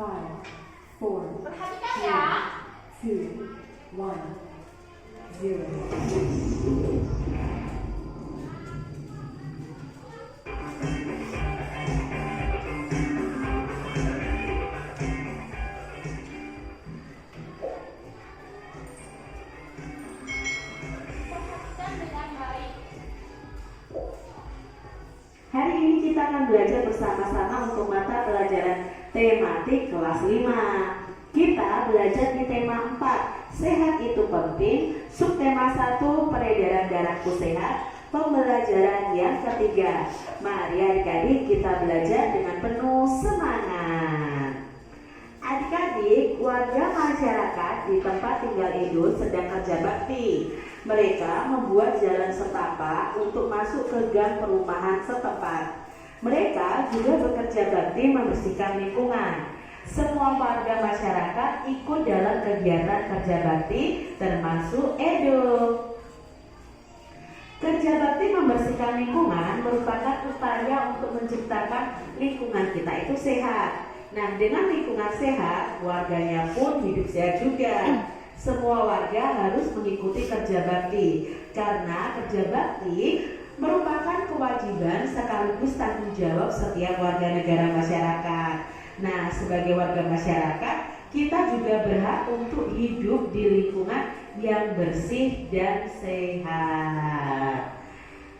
5, 4, Perhatikan ya. 2, 1, 0. Perhatikan dengan baik. Hari ini kita akan belajar bersama-sama untuk mata pelajaran tematik kelas 5. Kita belajar di tema 4, sehat itu penting. Subtema 1, peredaran darahku sehat. Pembelajaran yang ketiga. Mari adik-adik kita belajar dengan penuh semangat. Adik-adik, warga masyarakat di tempat tinggal Edo sedang kerja bakti. Mereka membuat jalan setapak untuk masuk ke gang perumahan setempat. Mereka juga bekerja bakti membersihkan lingkungan. Semua warga masyarakat ikut dalam kegiatan kerja bakti, termasuk Edo. Kerja bakti membersihkan lingkungan merupakan upaya untuk menciptakan lingkungan kita itu sehat. Nah, dengan lingkungan sehat, warganya pun hidup sehat juga. Semua warga harus mengikuti kerja bakti, karena kerja bakti merupakan kewajiban sekaligus tanggung jawab setiap warga negara masyarakat. Nah, sebagai warga masyarakat, kita juga berhak untuk hidup di lingkungan yang bersih dan sehat.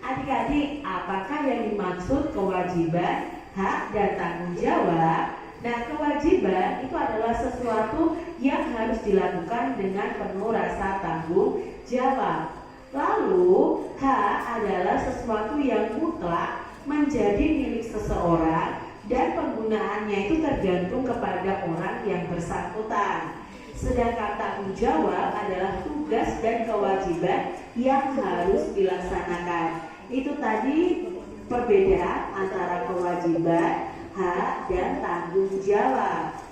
Adik-adik, apakah yang dimaksud kewajiban, hak, dan tanggung jawab? Nah, kewajiban itu adalah sesuatu yang harus dilakukan dengan penuh rasa tanggung jawab. Lalu, hak adalah sesuatu yang mutlak menjadi milik seseorang dan penggunaannya itu tergantung kepada orang yang bersangkutan. Sedangkan tanggung jawab adalah tugas dan kewajiban yang harus dilaksanakan. Itu tadi perbedaan antara kewajiban, hak, dan tanggung jawab.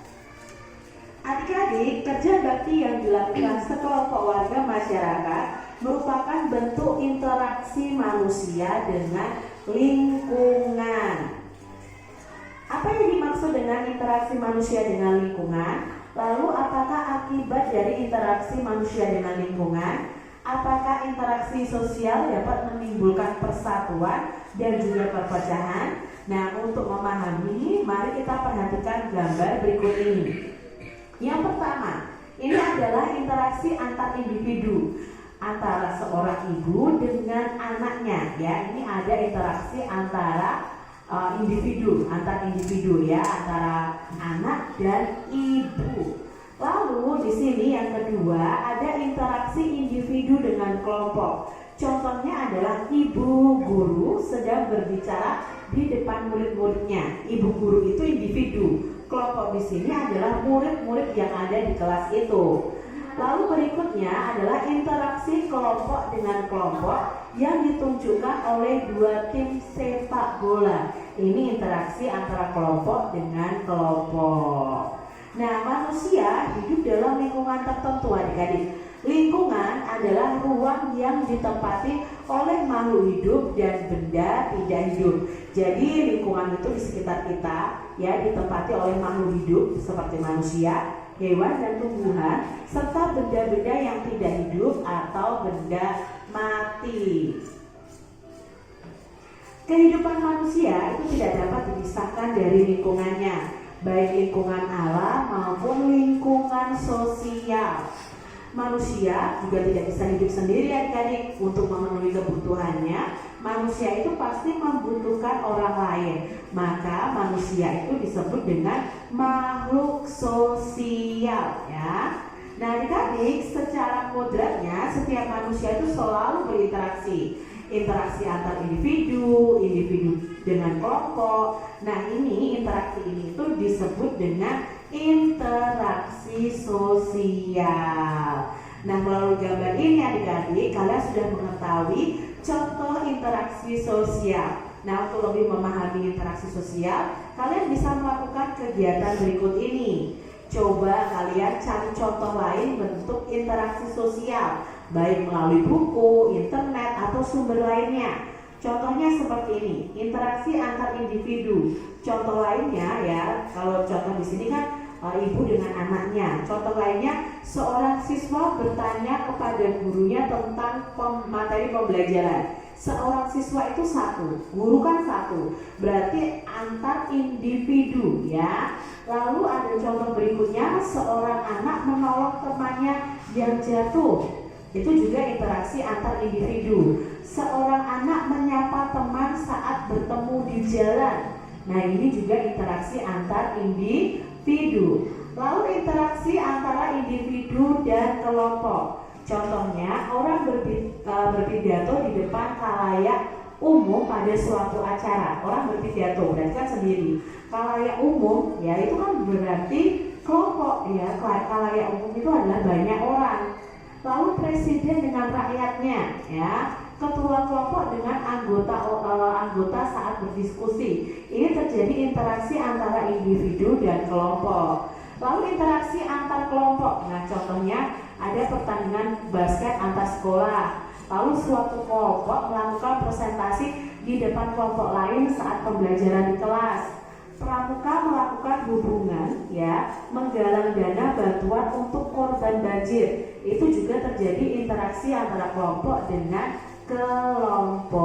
Adik-adik, kerja bakti yang dilakukan sekelompok warga masyarakat merupakan bentuk interaksi manusia dengan lingkungan. Apa yang dimaksud dengan interaksi manusia dengan lingkungan? Lalu apakah akibat dari interaksi manusia dengan lingkungan? Apakah interaksi sosial dapat menimbulkan persatuan dan juga perpecahan? Nah, untuk memahami, mari kita perhatikan gambar berikut ini. Yang pertama, ini adalah interaksi antar individu, antara seorang ibu dengan anaknya. Ya, ini ada interaksi antara individu, antar individu ya, antara anak dan ibu. Lalu di sini yang kedua ada interaksi individu dengan kelompok. Contohnya adalah ibu guru sedang berbicara di depan murid-muridnya. Ibu guru itu individu. Kelompok di sini adalah murid-murid yang ada di kelas itu. Lalu berikutnya adalah interaksi kelompok dengan kelompok yang ditunjukkan oleh dua tim sepak bola. Ini interaksi antara kelompok dengan kelompok. Nah, manusia hidup dalam lingkungan tertentu, adik-adik. Lingkungan adalah ruang yang ditempati oleh makhluk hidup dan benda tidak hidup. Jadi lingkungan itu di sekitar kita ya ditempati oleh makhluk hidup seperti manusia, hewan dan tumbuhan, serta benda-benda yang tidak hidup atau benda mati. Kehidupan manusia itu tidak dapat dipisahkan dari lingkungannya, baik lingkungan alam maupun lingkungan sosial. Manusia juga tidak bisa hidup sendiri adik-adik. Untuk memenuhi kebutuhannya, manusia itu pasti membutuhkan orang lain. Maka manusia itu disebut dengan makhluk sosial ya. Nah adik-adik, secara kodratnya setiap manusia itu selalu berinteraksi. Interaksi antar individu, individu dengan kelompok. Nah ini interaksi ini itu disebut dengan interaksi sosial. Nah melalui gambar ini adik-adik kalian sudah mengetahui contoh interaksi sosial. Nah untuk lebih memahami interaksi sosial, kalian bisa melakukan kegiatan berikut ini. Coba kalian cari contoh lain bentuk interaksi sosial, baik melalui buku, internet, atau sumber lainnya. Contohnya seperti ini, interaksi antar individu. Contoh lainnya ya, kalau contoh di sini kan ibu dengan anaknya. Contoh lainnya, seorang siswa bertanya kepada gurunya tentang materi pembelajaran. Seorang siswa itu satu, guru kan satu, berarti antar individu ya. Lalu ada contoh berikutnya, seorang anak menolong temannya yang jatuh. Itu juga interaksi antar individu. Seorang anak menyapa teman saat bertemu di jalan. Nah, ini juga interaksi antar individu. Lalu interaksi antara individu dan kelompok. Contohnya, orang berpidato di depan khalayak umum pada suatu acara. Orang berpidato berarti kan sendiri. Khalayak umum ya itu kan berarti kelompok ya. Khalayak umum itu adalah banyak orang. Lalu presiden dengan rakyatnya ya. Ketua kelompok dengan anggota saat berdiskusi. Ini terjadi interaksi antara individu dan kelompok. Lalu interaksi antar kelompok. Nah, contohnya ada pertandingan basket antar sekolah. Lalu suatu kelompok melakukan presentasi di depan kelompok lain saat pembelajaran di kelas. Pramuka melakukan hubungan ya, menggalang dana bantuan untuk korban banjir. Itu juga terjadi interaksi antara kelompok dengan kelompok.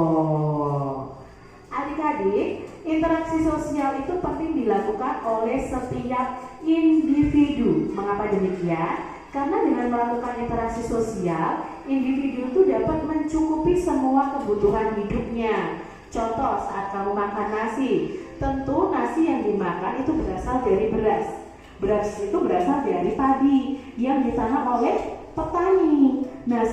Adik-adik, interaksi sosial itu penting dilakukan oleh setiap individu. Mengapa demikian? Karena dengan melakukan interaksi sosial, individu itu dapat mencukupi semua kebutuhan hidupnya. Contoh, saat kamu makan nasi, tentu nasi yang dimakan itu berasal dari beras. Beras itu berasal dari padi yang ditanam oleh petani. Nah,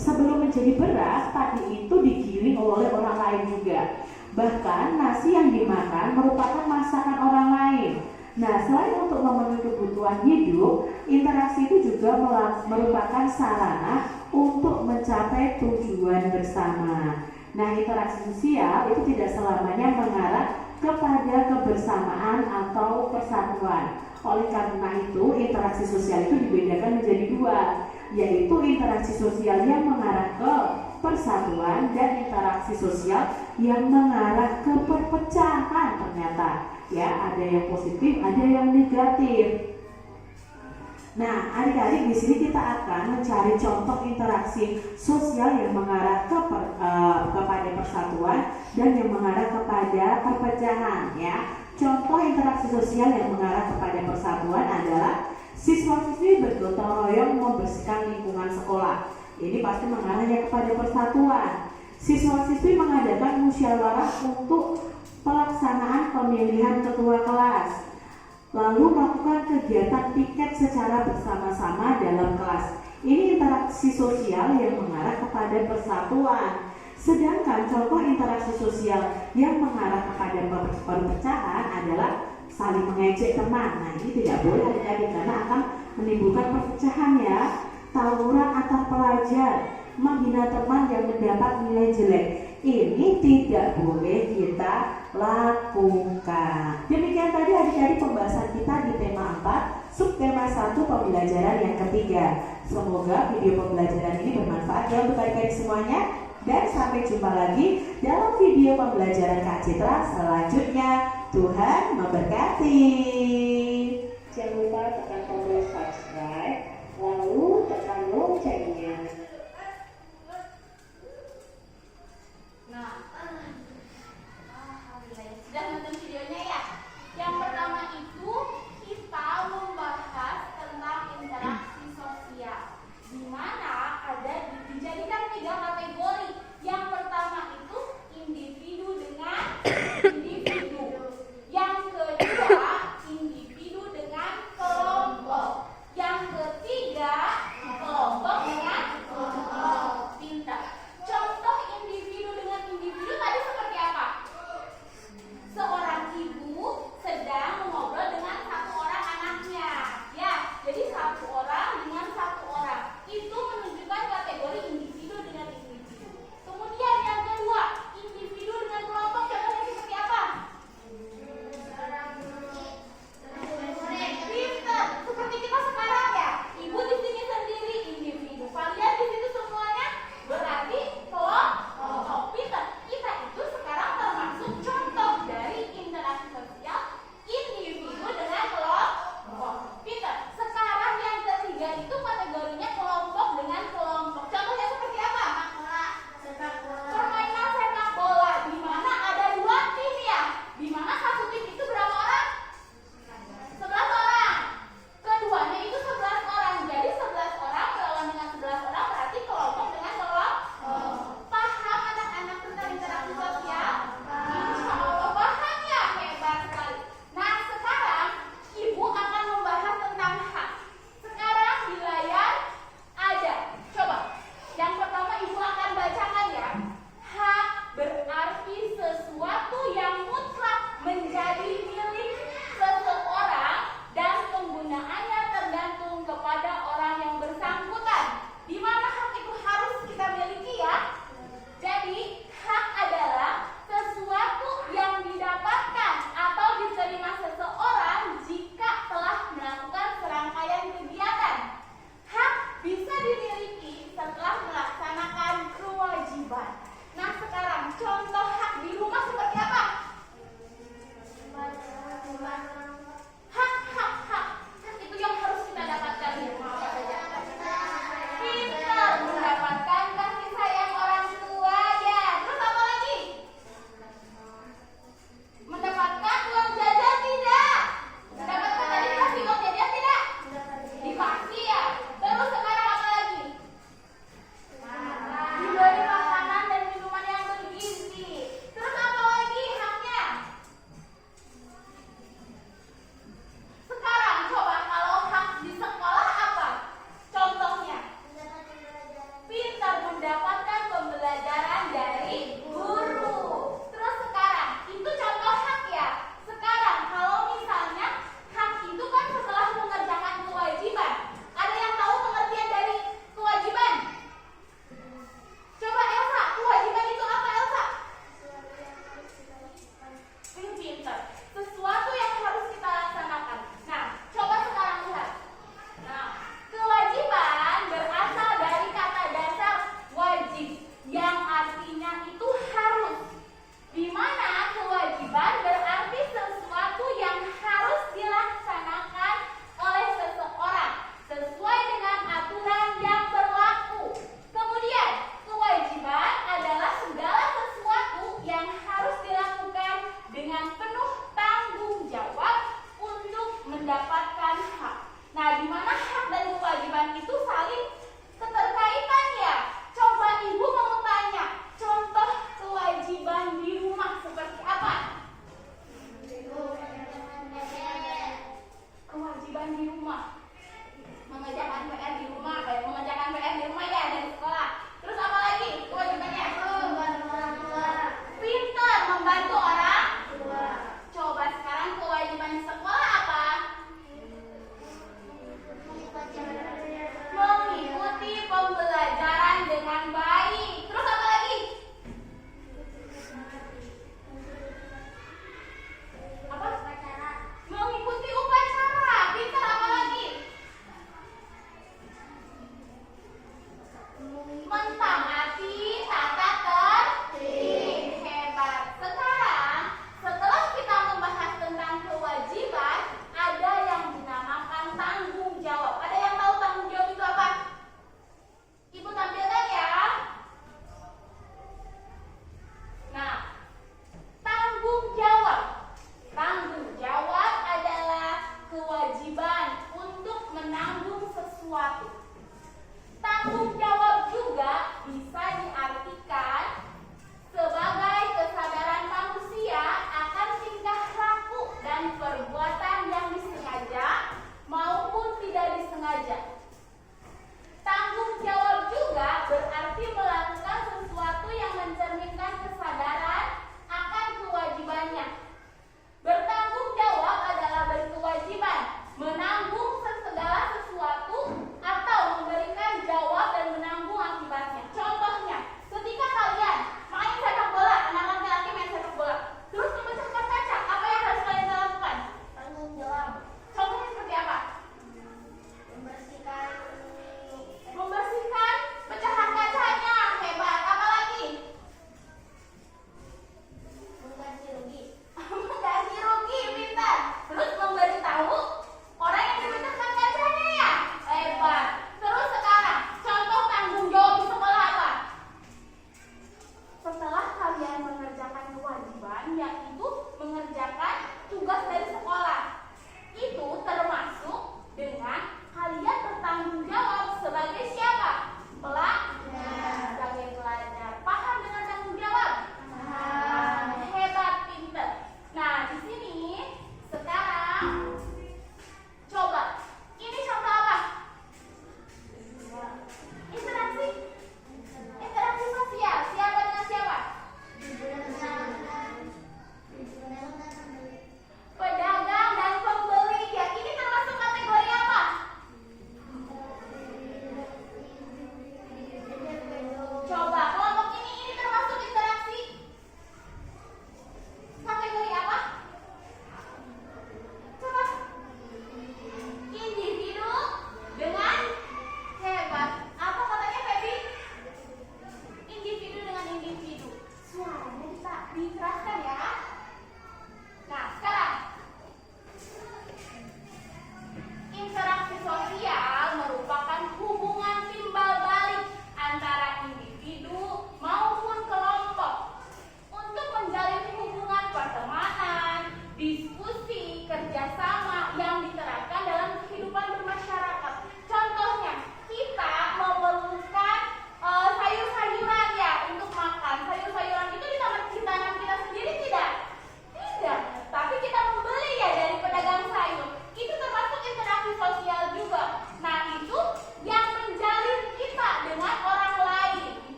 sebelum menjadi beras, padi itu digiling oleh orang lain juga. Bahkan nasi yang dimakan merupakan masakan orang lain. Nah, selain untuk memenuhi kebutuhan hidup, interaksi itu juga merupakan sarana untuk mencapai tujuan bersama. Nah, interaksi sosial itu tidak selamanya mengarah kepada kebersamaan atau persatuan. Oleh karena itu, interaksi sosial itu dibedakan menjadi dua, yaitu interaksi sosial yang mengarah ke persatuan dan interaksi sosial yang mengarah ke perpecahan. Ternyata ya, ada yang positif, ada yang negatif. Nah, adik-adik, di sini kita akan mencari contoh interaksi sosial yang mengarah kepada persatuan dan yang mengarah kepada perpecahan ya. Contoh interaksi sosial yang mengarah kepada persatuan adalah siswa-siswi bergotong royong membersihkan lingkungan sekolah. Ini pasti mengarahnya kepada persatuan. Siswa-siswi mengadakan musyawarah untuk pelaksanaan pemilihan ketua kelas. Lalu melakukan kegiatan piket secara bersama-sama dalam kelas. Ini interaksi sosial yang mengarah kepada persatuan. Sedangkan contoh interaksi sosial yang mengarah kepada perpecahan adalah saling mengejek teman. Nah, ini tidak boleh adik-adik karena akan menimbulkan perpecahan ya. Tawuran antar pelajar, menghina teman yang mendapat nilai jelek. Ini tidak boleh kita lakukan. Demikian tadi adik-adik pembahasan kita di tema 4, subtema 1 pembelajaran yang ketiga. Semoga video pembelajaran ini bermanfaat ya untuk adik-adik semuanya. Dan sampai jumpa lagi dalam video pembelajaran Kak Citra selanjutnya. Tuhan memberkati. Jangan lupa tekan tombol subscribe, lalu tekan loncengnya. Nah, alhamdulillah sudah nonton videonya ya. Yang pertama itu kita membahas tentang interaksi sosial, di mana ada dijadikan 3 kategori. Yang pertama itu individu dengan individu. Yang kedua individu mendapatkan hak. Nah, di mana hak dan kewajiban itu saling keterkaitan ya? Coba ibu mau tanya, contoh kewajiban di rumah seperti apa? Kewajiban di rumah, mengerjakan PR di rumah, mengerjakan PR di rumah ya dari sekolah. Terus apa lagi kewajibannya? Membantu orang tua. Pintar, membantu orang tua. Coba sekarang kewajiban sekolah apa?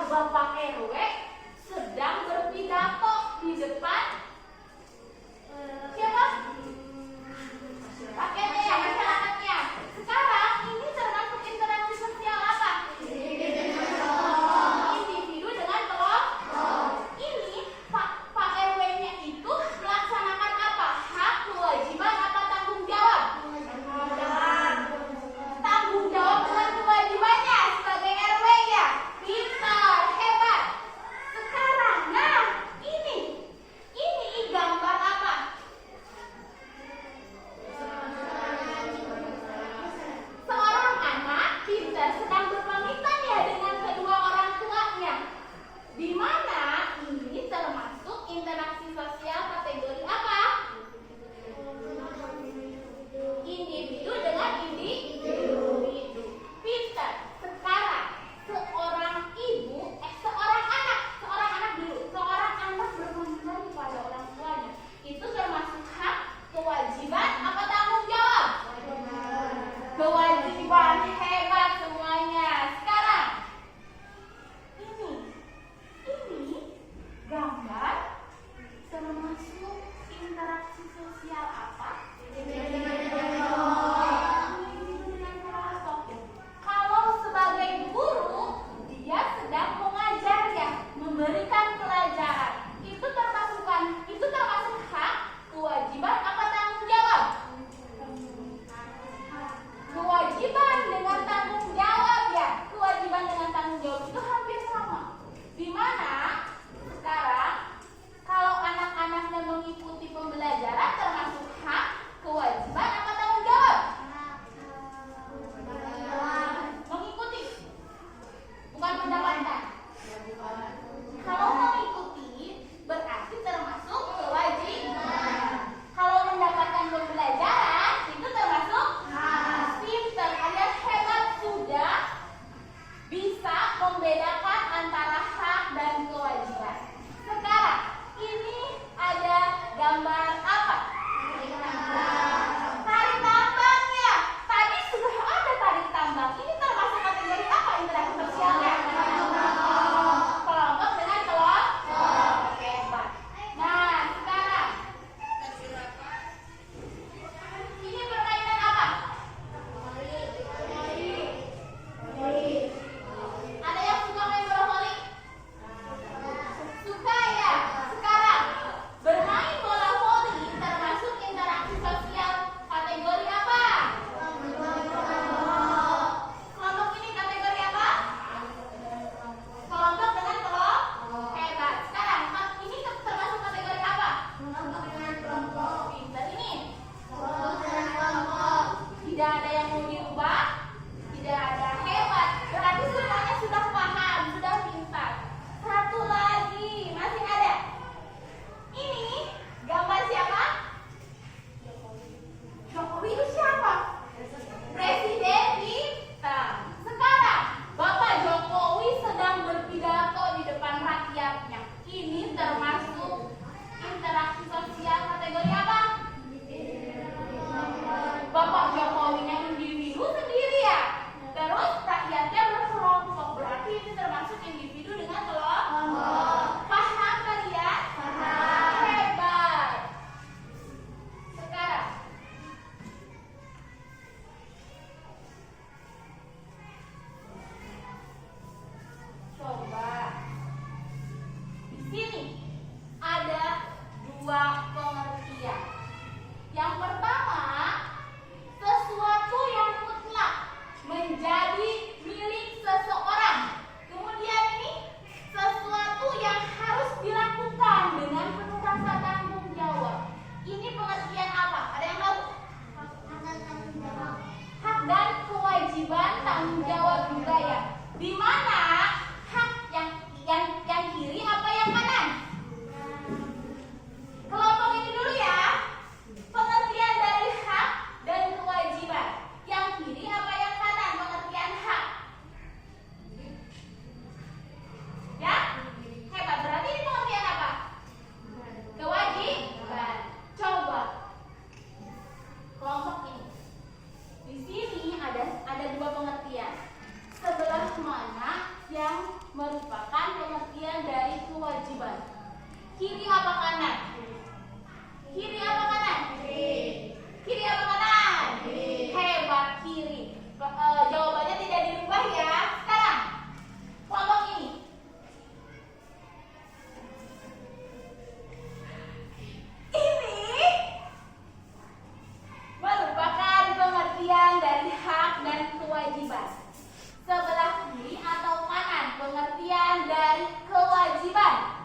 Bapak RW sedang berpidato di depan siapa? Rakyatnya ya, masyarakatnya. Sekarang ini termasuk interaksi sosial apa? Individu dengan kelompok. Ini Pak RW-nya itu melaksanakan apa? Hak, kewajiban, apa tanggung jawab? Tanggung jawab dengan kewajibannya sebagai RW ya. Pintar, hebat. kewajiban. Kiri apa kanan? Kiri apa kanan? Kiri apa kanan? Hebat, kiri. Jawabannya tidak dirubah ya. Sekarang kelompok ini. Ini merupakan pengertian dari hak dan kewajiban. Sebelah kiri atau kanan pengertian dari kewajiban?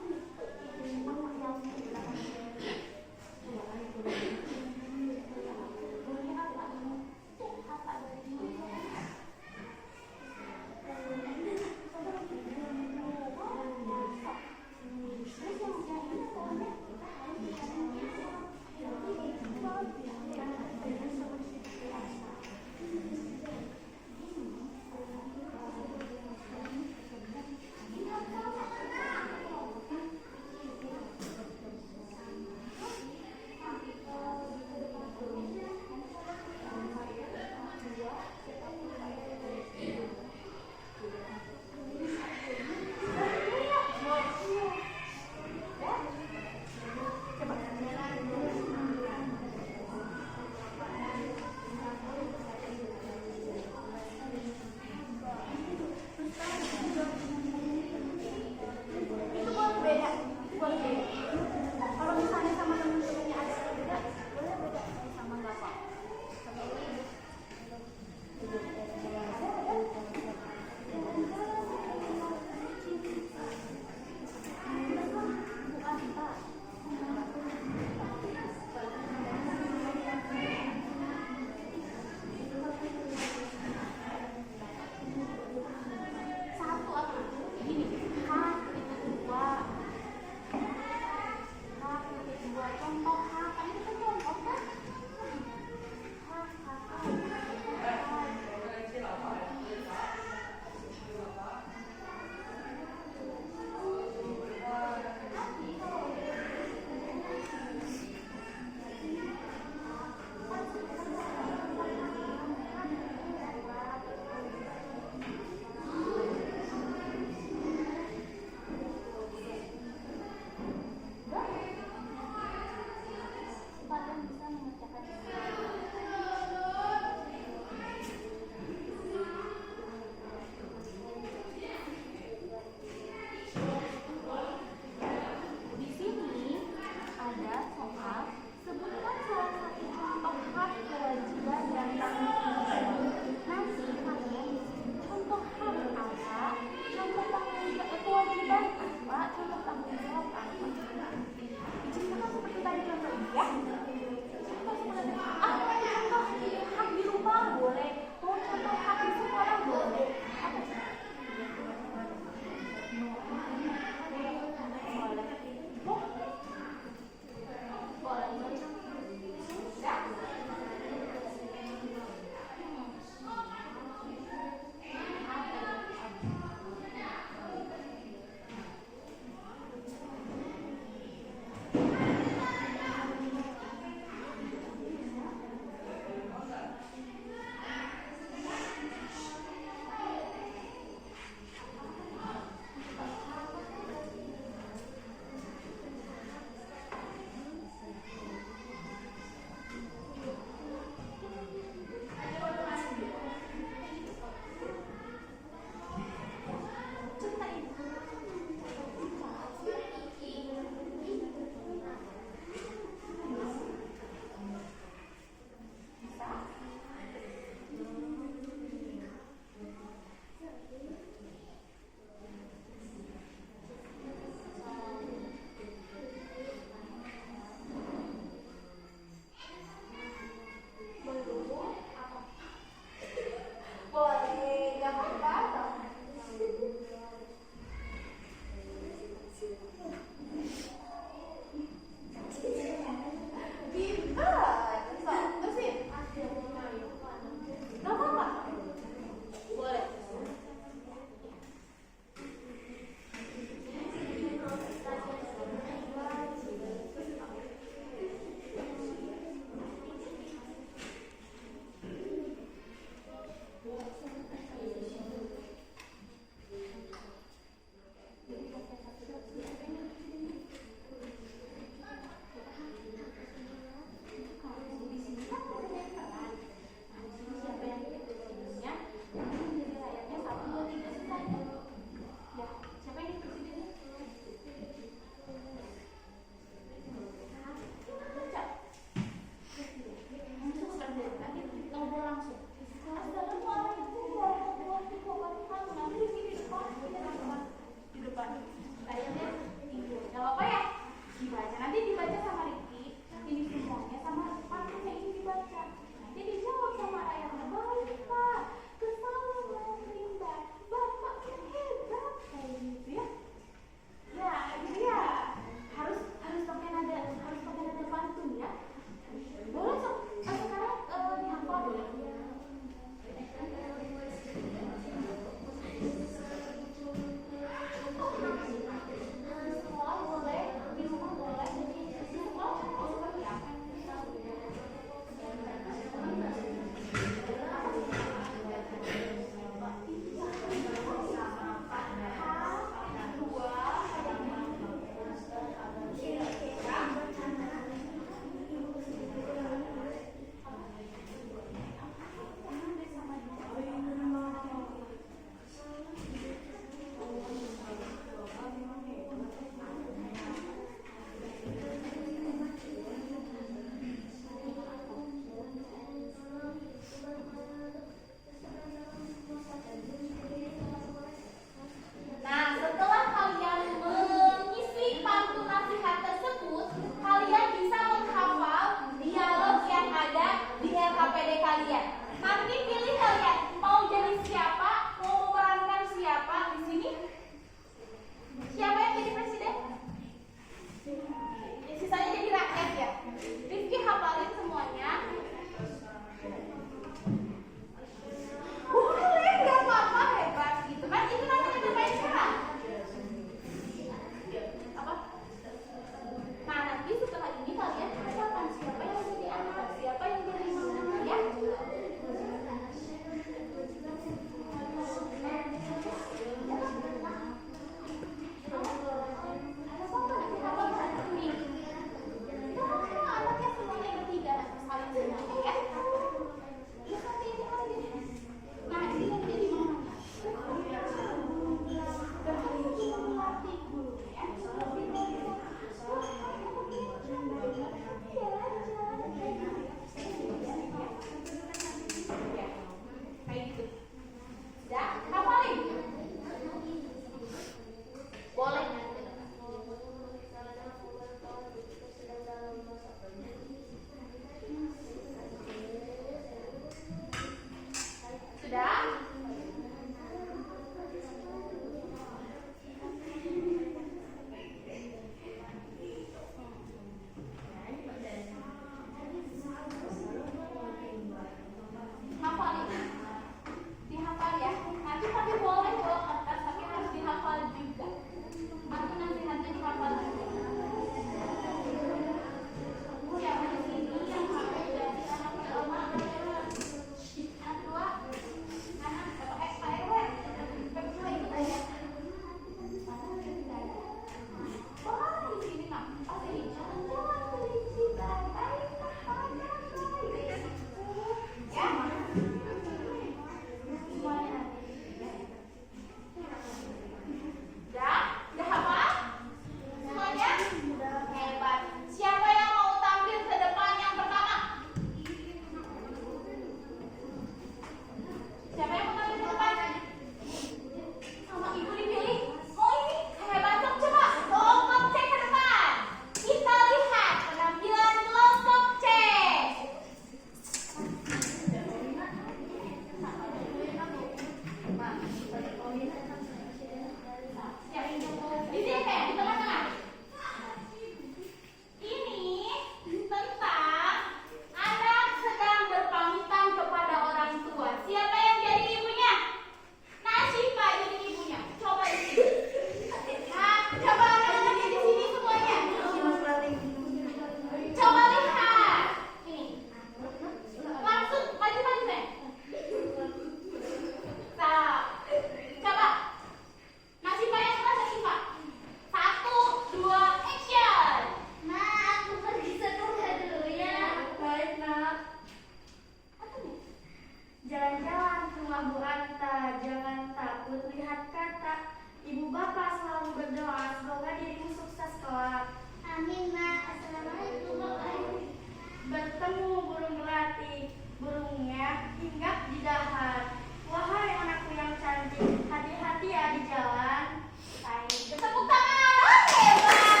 hinggap di dahan. Wahai anakku yang cantik, hati-hati ya di jalan. Baik, tepuk tangan. Hebat.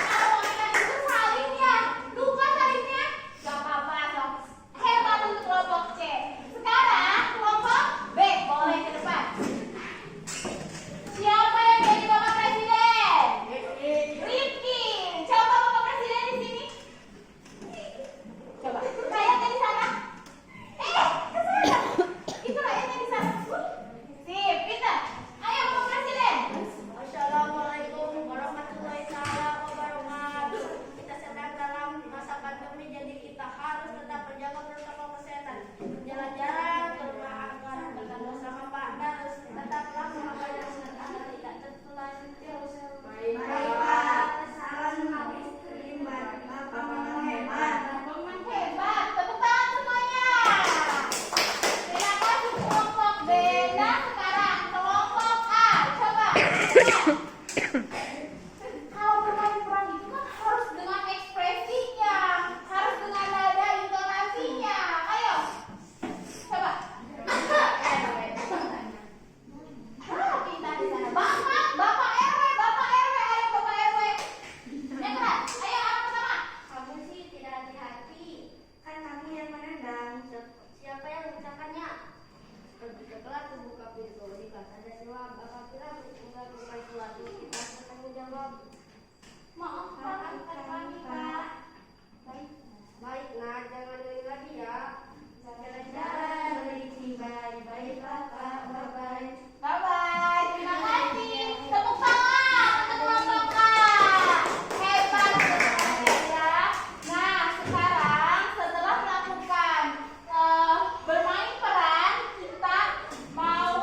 Kalau ikan itu salin ya, lupa salinnya. Gak apa-apa, dong. Hebat untuk kelompok C. Sekarang kelompok B, boleh ke depan. Siapa yang jadi Bapak Presiden? Rifki. Coba Bapak Presiden di sini. Coba. Rakyatnya di sana. Ke sana. Itu rakyatnya di sana. Sip, pintar. Ayo Bapak Presiden. Assalamualaikum warahmatullahi wabarakatuh. Kita sedang dalam masa pandemi, jadi kita harus tetap menjaga protokol kesehatan. Jalan-jalan ke rumah agar bertemu sama Pak Darus. Tetaplah memakai masker agar tidak tertular virus. Baiklah. Salam habis terima. Bapak memang hebat. Memang hebat. Tepuk tangan semuanya. Terima kasih kelompok B. Nah sekarang kelompok A. Coba. Kalau bermain peran itu kan harus dengan ekspresinya, harus dengan nada intonasinya. Ayo. Coba. Pintar di sana. Bapak RW, ayo Bapak RW. Yang keras. Ayo angkat pertama. Kamu sih tidak hati-hati. Kan kami yang menendang. Siapa yang mengucapkannya? Pergi ke kelas, buka pintu. Di kelas ada siswa. Bapak bilang bukan sesuatu. Kita bertanggung jawab. Maaf kami Pak. Baik, nah jangan ulangi lagi ya. Jalan-jalan berisi baik-baik Bapak. Bye-bye. Bye-bye. Terima kasih. Tepuk tangan untuk kelompok A. Hebat sekali ya. Nah, sekarang setelah melakukan bermain peran, kita mau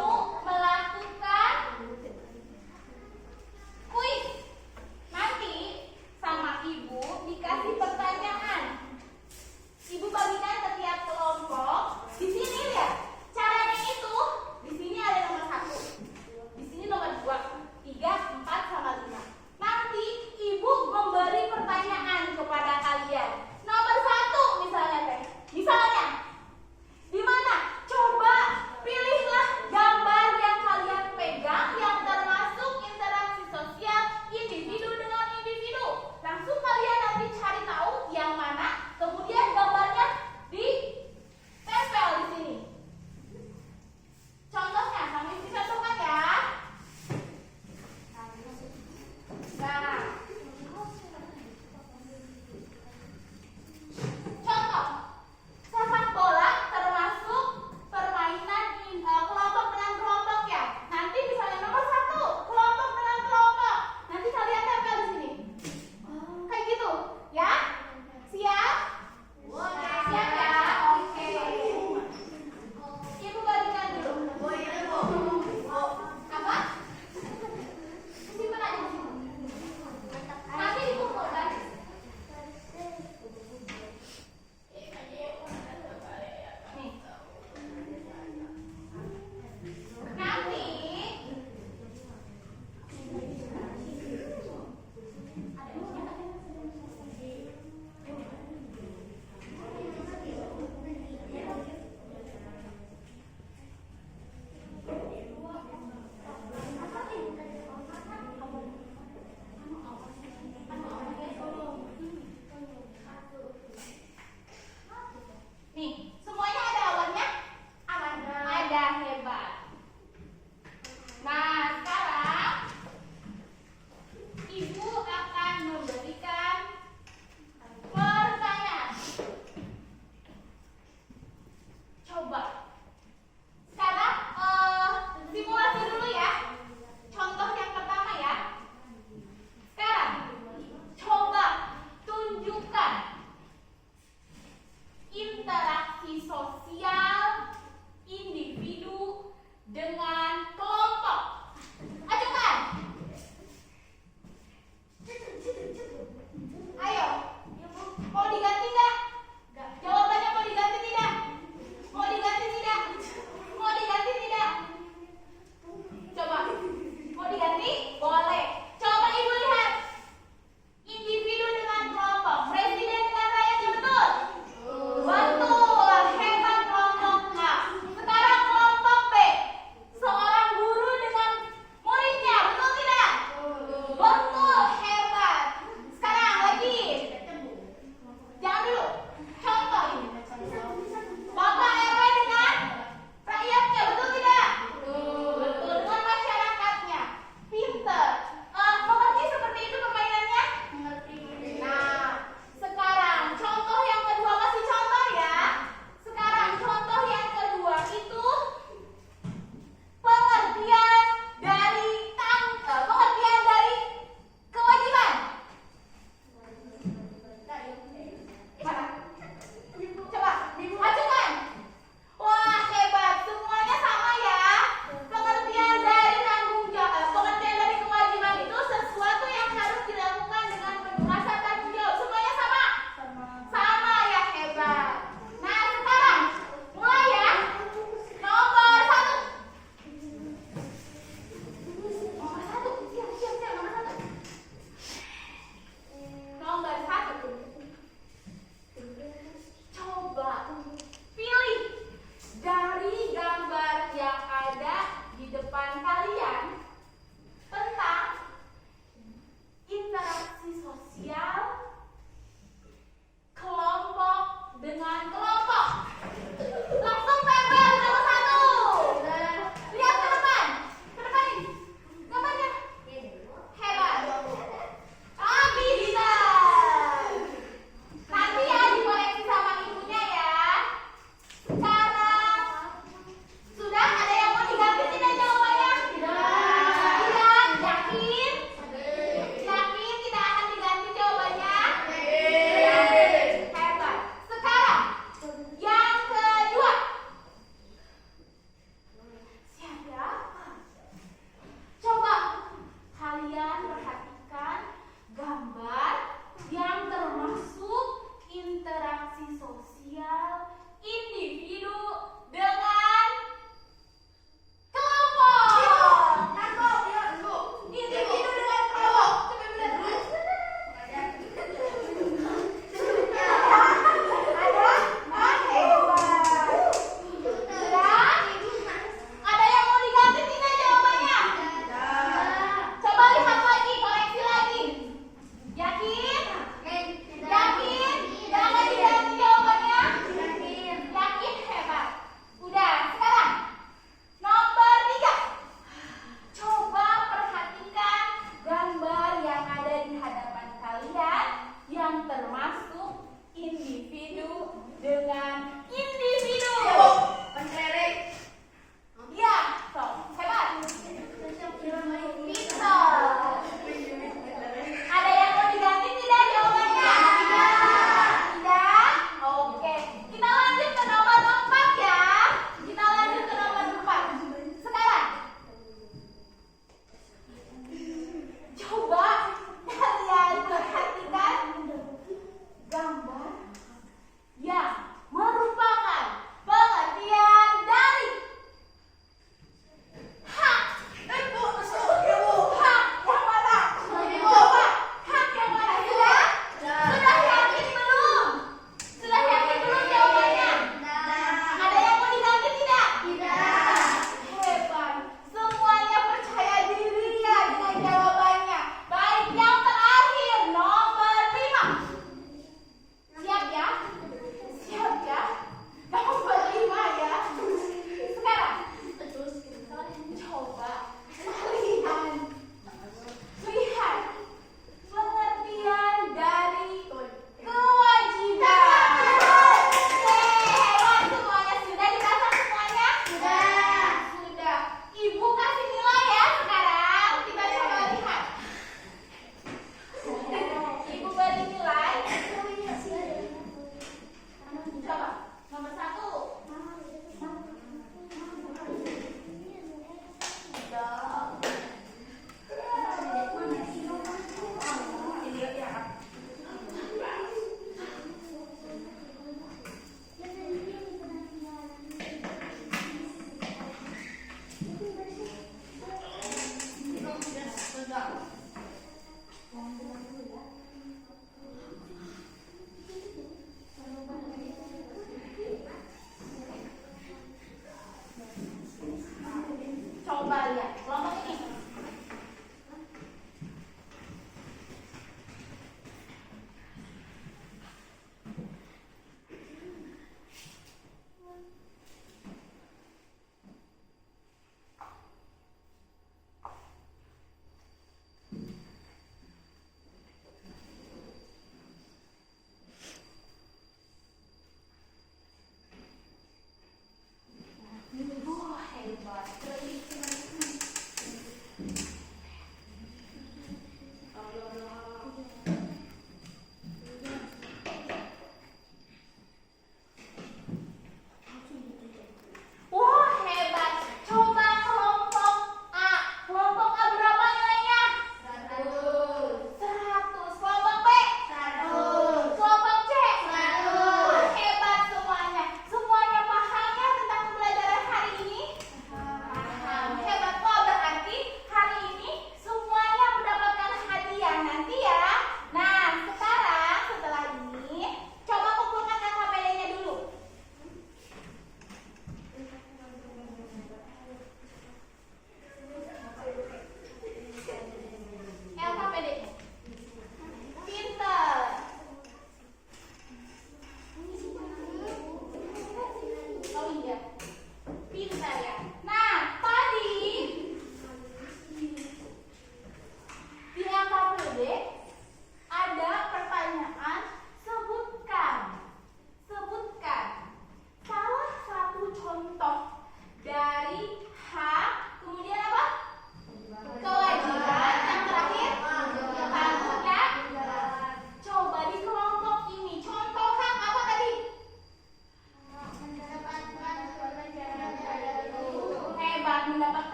melakukan kuis. Nanti sama Ibu dikasih pertanyaan. Ibu bagikan ke tiap kelompok. Di sini lihat. Caranya itu, di sini ada nomor 1. Di sini nomor 2, 3, 4 sama 5. Nanti Ibu memberi pertanyaan kepada kalian. Nomor 1 misalnya teh. Misalnya, di mana? Coba pilihlah gambar yang kalian pegang yang termasuk interaksi sosial individu dengan individu. Langsung kalian nanti cari tahu yang mana, kemudian gambarnya ditempel di sini. Contohnya, kami bisa contohkan ya. Nah, contoh sepak bola termasuk permainan kelompok dengan kelompok ya. Nanti misalnya nomor 1 kelompok dengan kelompok. Nanti kalian tempel di sini. Kayak gitu, ya? Siap? Siap ya? Oke. Ibu bagikan dulu. Apa? Simpan aja. Nanti dikumpulkan. Nih. Nanti sosial, individu dengan kelompok. Individu dengan kelompok. Coba benar. Ada yang mau diganti tidak jawabannya? Coba lihat lagi, koreksi lagi. Yakin? Yakin? Jangan diganti jawabannya. Yakin, hebat. Udah, sekarang nomor 3. Coba perhatikan gambar yang ada di hadapan kalian yang termasuk individu dengan individu. Ya, so, hebat. Pintar. Ada yang mau diganti tidak jawabannya? Tidak? Oke. Kita lanjut ke nomor 4 ya. Kita lanjut ke nomor 4. Sekarang. Coba kalian perhatikan gambar yang merupakan pengertian dari hak. Hak yang mana? Coba, hak yang mana? Sudah yakin belum? Sudah yakin belum jawabannya? Ada yang mau diganti tidak? Hebat. Semuanya percaya diri ya dengan jawabannya. Baik, yang terakhir nomor 5. Siap ya? Siap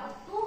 itu